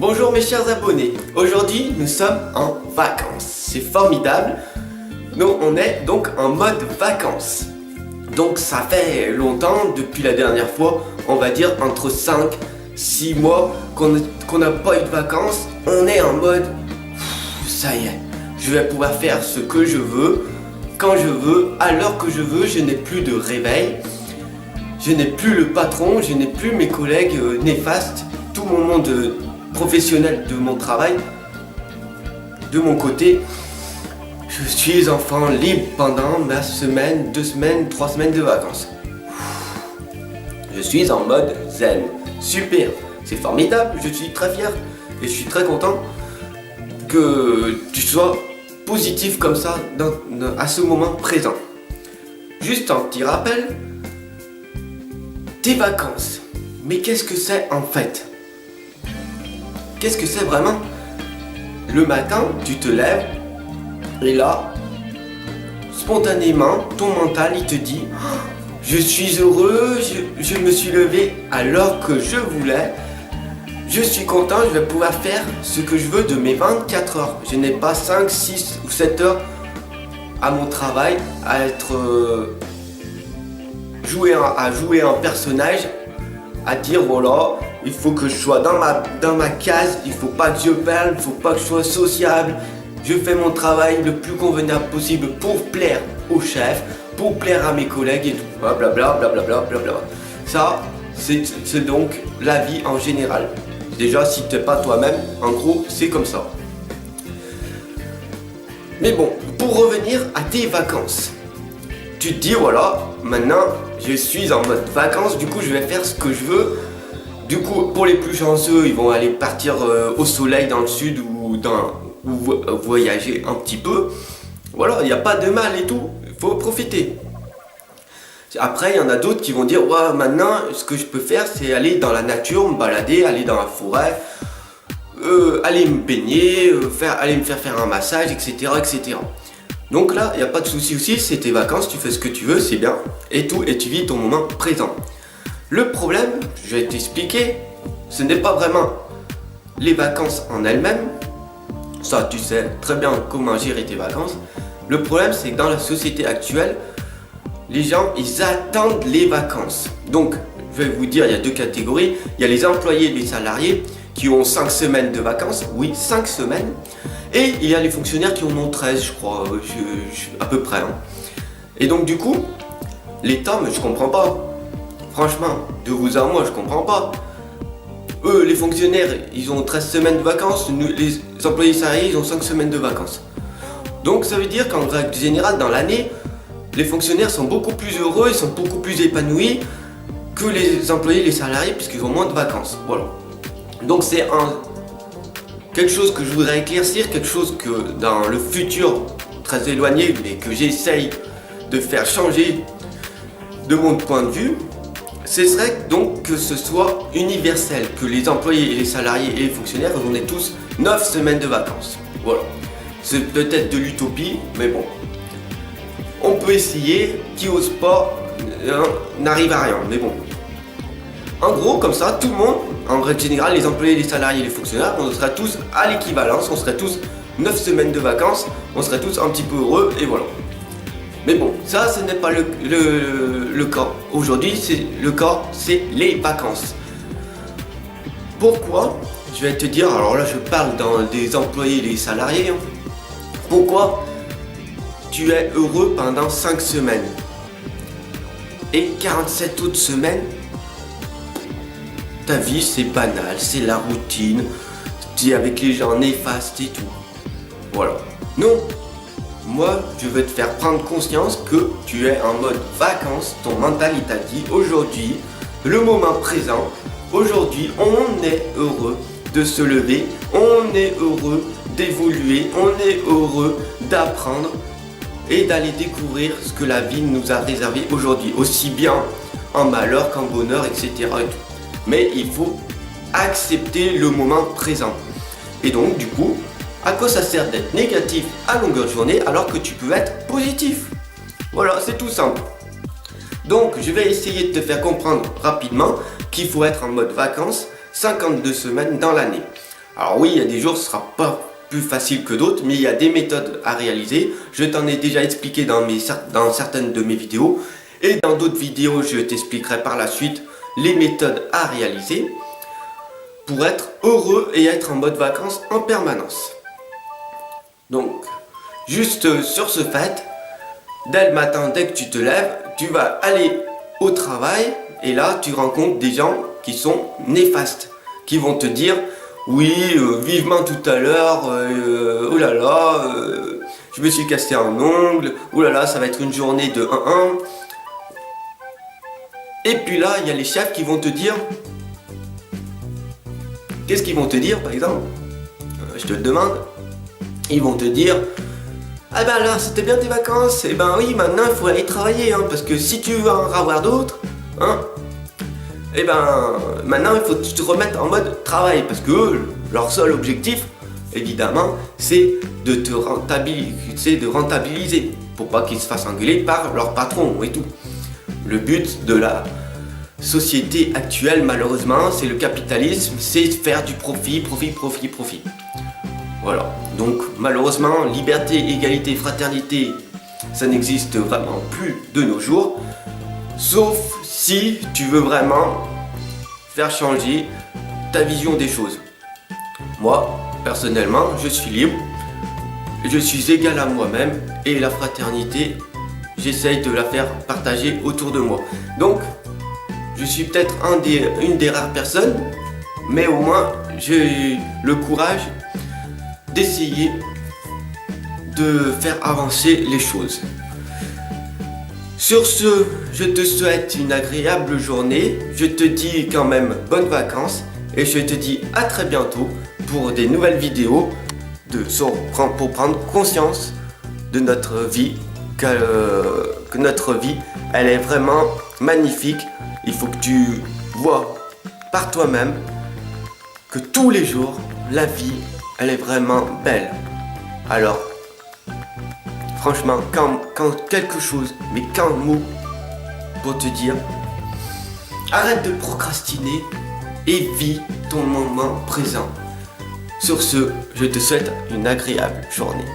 Bonjour mes chers abonnés, aujourd'hui nous sommes en vacances, c'est formidable. Nous on est donc en mode vacances. Donc ça fait longtemps, depuis la dernière fois, on va dire entre 5-6 mois qu'on n'a pas eu de vacances. On est en mode, ça y est, je vais pouvoir faire ce que je veux, quand je veux, à l'heure que je veux, je n'ai plus de réveil. Je n'ai plus le patron, je n'ai plus mes collègues néfastes, tout mon monde professionnel de mon travail. De mon côté, je suis enfin libre pendant ma semaine, 2 semaines, 3 semaines de vacances. Je suis en mode zen. Super, c'est formidable, je suis très fier et je suis très content que tu sois positif comme ça à ce moment présent. Juste un petit rappel, tes vacances, mais qu'est-ce que c'est en fait? Qu'est-ce que c'est vraiment? Le matin, tu te lèves et là, spontanément, ton mental il te dit oh, je suis heureux, je me suis levé à l'heure que je voulais, je suis content, je vais pouvoir faire ce que je veux de mes 24 heures. Je n'ai pas 5, 6 ou 7 heures à mon travail, à être à jouer un personnage, à dire voilà, il faut que je sois dans ma case, il faut pas que je parle, il faut pas que je sois sociable. Je fais mon travail le plus convenable possible pour plaire au chef, pour plaire à mes collègues et tout. Blablabla, blablabla, blablabla. Ça, c'est donc la vie en général. Déjà, si tu n'es pas toi-même, en gros, c'est comme ça. Mais bon, pour revenir à tes vacances, tu te dis voilà, maintenant je suis en mode vacances, du coup je vais faire ce que je veux. Du coup, pour les plus chanceux, ils vont aller partir au soleil dans le sud ou voyager un petit peu. Voilà, il n'y a pas de mal et tout, il faut profiter. Après, il y en a d'autres qui vont dire ouais, maintenant ce que je peux faire, c'est aller dans la nature, me balader, aller dans la forêt, aller me baigner, aller me faire un massage, etc. etc. Donc là, il n'y a pas de souci aussi, c'est tes vacances, tu fais ce que tu veux, c'est bien, et tout, et tu vis ton moment présent. Le problème, je vais t'expliquer, ce n'est pas vraiment les vacances en elles-mêmes, ça tu sais très bien comment gérer tes vacances. Le problème, c'est que dans la société actuelle, les gens, ils attendent les vacances. Donc, je vais vous dire, il y a 2 catégories, il y a les employés et les salariés qui ont 5 semaines de vacances, oui, 5 semaines, et il y a les fonctionnaires qui en ont 13, je crois, à peu près. Hein. Et donc du coup, l'État, mais je comprends pas. Franchement, de vous à moi, je comprends pas. Eux, les fonctionnaires, ils ont 13 semaines de vacances, nous, les employés salariés, ils ont 5 semaines de vacances. Donc ça veut dire qu'en règle générale, dans l'année, les fonctionnaires sont beaucoup plus heureux, ils sont beaucoup plus épanouis que les employés, les salariés, puisqu'ils ont moins de vacances. Voilà. Donc c'est quelque chose que je voudrais éclaircir, quelque chose que dans le futur très éloigné, mais que j'essaye de faire changer de mon point de vue, ce serait donc que ce soit universel, que les employés et les salariés et les fonctionnaires, on ait tous 9 semaines de vacances. Voilà. C'est peut-être de l'utopie, mais bon. On peut essayer, qui ose pas, n'arrive à rien, mais bon. En gros, comme ça, tout le monde, en règle générale, les employés, les salariés, les fonctionnaires, on serait tous à l'équivalence, on serait tous 9 semaines de vacances, on serait tous un petit peu heureux, et voilà. Mais bon, ça, ce n'est pas le cas. Aujourd'hui, le cas, c'est les vacances. Pourquoi? Je vais te dire, alors là, je parle dans des employés et des salariés. Hein. Pourquoi tu es heureux pendant 5 semaines et 47 autres semaines, ta vie c'est banal, c'est la routine, tu es avec les gens néfastes et tout. Voilà. Non, moi je veux te faire prendre conscience que tu es en mode vacances, ton mental il t'a dit aujourd'hui, le moment présent, aujourd'hui on est heureux de se lever, on est heureux d'évoluer, on est heureux d'apprendre et d'aller découvrir ce que la vie nous a réservé aujourd'hui, aussi bien en malheur qu'en bonheur, etc. et tout. Mais il faut accepter le moment présent. Et donc, du coup, à quoi ça sert d'être négatif à longueur de journée alors que tu peux être positif? Voilà, c'est tout simple. Donc, je vais essayer de te faire comprendre rapidement qu'il faut être en mode vacances 52 semaines dans l'année. Alors oui, il y a des jours ce sera pas plus facile que d'autres, mais il y a des méthodes à réaliser. Je t'en ai déjà expliqué dans certaines de mes vidéos, et dans d'autres vidéos je t'expliquerai par la suite les méthodes à réaliser pour être heureux et être en mode vacances en permanence. Donc, juste sur ce fait, dès le matin, dès que tu te lèves, tu vas aller au travail et là tu rencontres des gens qui sont néfastes, qui vont te dire oui, vivement tout à l'heure, oh là là, je me suis cassé un ongle, oh là là, ça va être une journée de 1-1. Et puis là, il y a les chefs qui vont te dire, qu'est-ce qu'ils vont te dire par exemple? Je te le demande. Ils vont te dire, ah ben alors c'était bien tes vacances, et ben oui, maintenant il faut aller travailler, hein, parce que si tu veux en avoir d'autres, hein, et ben maintenant il faut que tu te remettes en mode travail, parce que eux, leur seul objectif, évidemment, c'est de te rentabiliser, pour pas qu'ils se fassent engueuler par leur patron et tout. Le but de la société actuelle, malheureusement, c'est le capitalisme, c'est faire du profit. Voilà, donc malheureusement, liberté, égalité, fraternité, ça n'existe vraiment plus de nos jours, sauf si tu veux vraiment faire changer ta vision des choses. Moi, personnellement, je suis libre, je suis égal à moi-même, et la fraternité, j'essaye de la faire partager autour de moi. Donc, je suis peut-être une des rares personnes, mais au moins j'ai le courage d'essayer de faire avancer les choses. Sur ce, je te souhaite une agréable journée, je te dis quand même bonnes vacances et je te dis à très bientôt pour des nouvelles vidéos pour prendre conscience de notre vie, que notre vie elle est vraiment magnifique. Il faut que tu vois par toi-même que tous les jours la vie elle est vraiment belle. Alors, franchement, quand quelque chose, mais qu'un mot pour te dire, arrête de procrastiner et vis ton moment présent. Sur ce, je te souhaite une agréable journée.